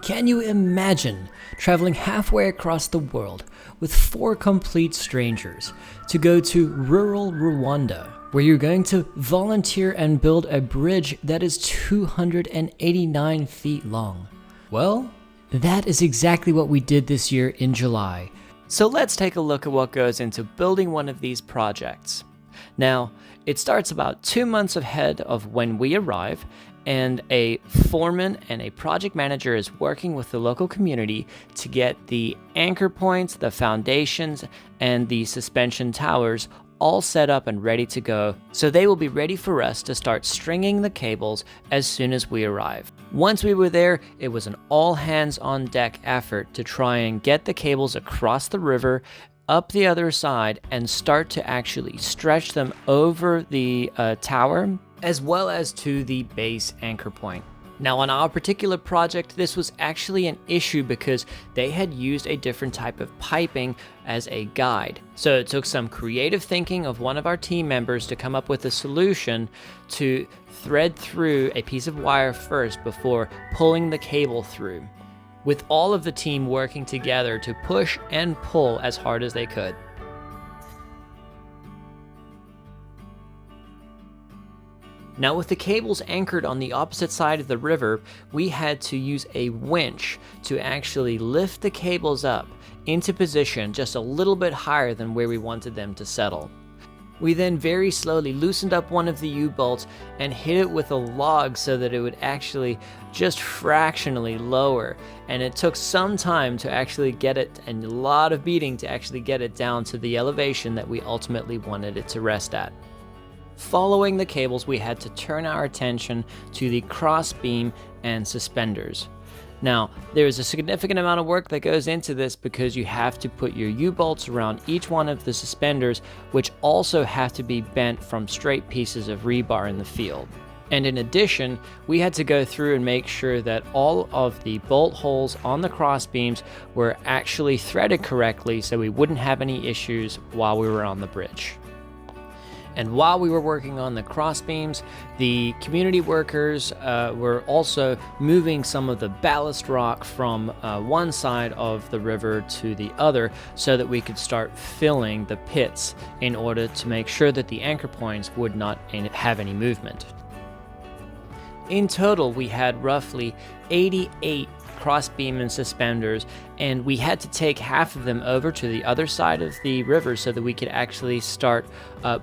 Can you imagine traveling halfway across the world with 4 complete strangers to go to rural Rwanda, where you're going to volunteer and build a bridge that is 289 feet long? Well, that is exactly what we did this year in July. So let's take a look at what goes into building one of these projects. Now, it starts about 2 months ahead of when we arrive, and a foreman and a project manager is working with the local community to get the anchor points, the foundations, and the suspension towers all set up and ready to go, so they will be ready for us to start stringing the cables as soon as we arrive. Once we were there, it was an all hands on deck effort to try and get the cables across the river, up the other side, and start to actually stretch them over the tower, as well as to the base anchor point. Now, on our particular project, this was actually an issue because they had used a different type of piping as a guide. So it took some creative thinking of one of our team members to come up with a solution to thread through a piece of wire first before pulling the cable through, with all of the team working together to push and pull as hard as they could. Now, with the cables anchored on the opposite side of the river, we had to use a winch to actually lift the cables up into position just a little bit higher than where we wanted them to settle. We then very slowly loosened up one of the U-bolts and hit it with a log so that it would actually just fractionally lower, and it took some time to actually get it, and a lot of beating to actually get it down to the elevation that we ultimately wanted it to rest at. Following the cables, we had to turn our attention to the crossbeam and suspenders. Now, there is a significant amount of work that goes into this because you have to put your U-bolts around each one of the suspenders, which also have to be bent from straight pieces of rebar in the field. And in addition, we had to go through and make sure that all of the bolt holes on the crossbeams were actually threaded correctly so we wouldn't have any issues while we were on the bridge. And while we were working on the crossbeams, the community workers were also moving some of the ballast rock from one side of the river to the other so that we could start filling the pits in order to make sure that the anchor points would not have any movement. In total, we had roughly 88 crossbeam and suspenders, and we had to take half of them over to the other side of the river so that we could actually start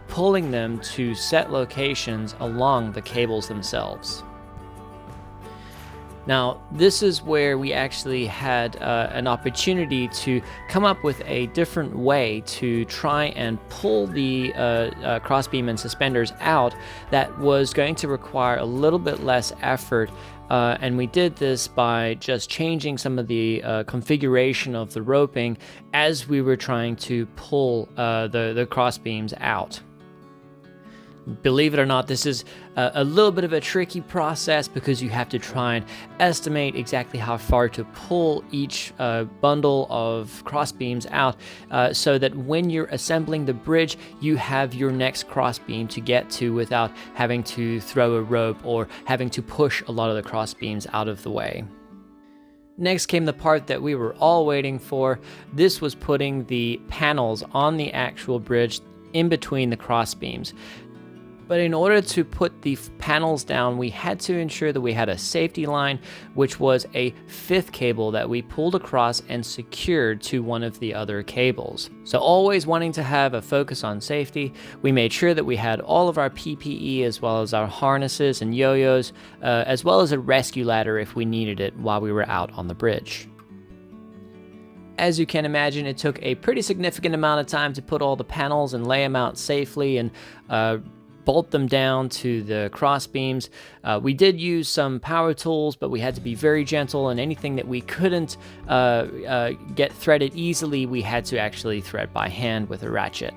pulling them to set locations along the cables themselves. Now, this is where we actually had an opportunity to come up with a different way to try and pull the crossbeam and suspenders out that was going to require a little bit less effort. And we did this by just changing some of the configuration of the roping as we were trying to pull the crossbeams out. Believe it or not, this is a little bit of a tricky process because you have to try and estimate exactly how far to pull each bundle of crossbeams out so that when you're assembling the bridge, you have your next crossbeam to get to without having to throw a rope or having to push a lot of the crossbeams out of the way. Next came the part that we were all waiting for. This was putting the panels on the actual bridge in between the crossbeams. But in order to put the panels down, we had to ensure that we had a safety line, which was a 5th cable that we pulled across and secured to one of the other cables. So always wanting to have a focus on safety, we made sure that we had all of our PPE as well as our harnesses and yo-yos, as well as a rescue ladder if we needed it while we were out on the bridge. As you can imagine, it took a pretty significant amount of time to put all the panels and lay them out safely and bolt them down to the crossbeams. We did use some power tools, but we had to be very gentle, and anything that we couldn't get threaded easily, we had to actually thread by hand with a ratchet.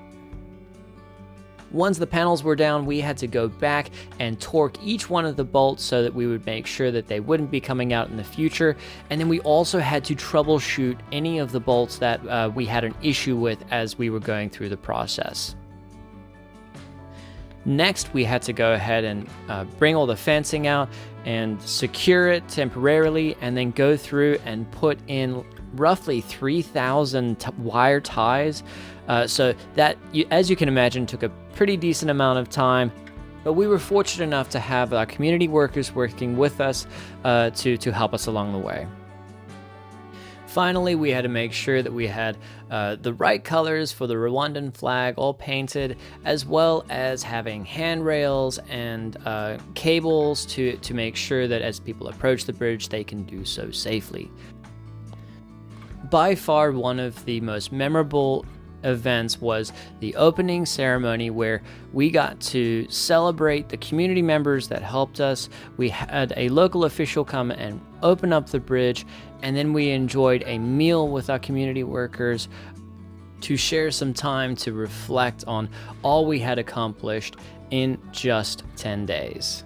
Once the panels were down, we had to go back and torque each one of the bolts so that we would make sure that they wouldn't be coming out in the future. And then we also had to troubleshoot any of the bolts that we had an issue with as we were going through the process. Next, we had to go ahead and bring all the fencing out and secure it temporarily, and then go through and put in roughly 3,000 wire ties. So that, as you can imagine, took a pretty decent amount of time. But we were fortunate enough to have our community workers working with us to help us along the way. Finally, we had to make sure that we had the right colors for the Rwandan flag all painted, as well as having handrails and cables to make sure that as people approach the bridge, they can do so safely. By far, one of the most memorable events was the opening ceremony, where we got to celebrate the community members that helped us. We had a local official come and open up the bridge, and then we enjoyed a meal with our community workers to share some time to reflect on all we had accomplished in just 10 days.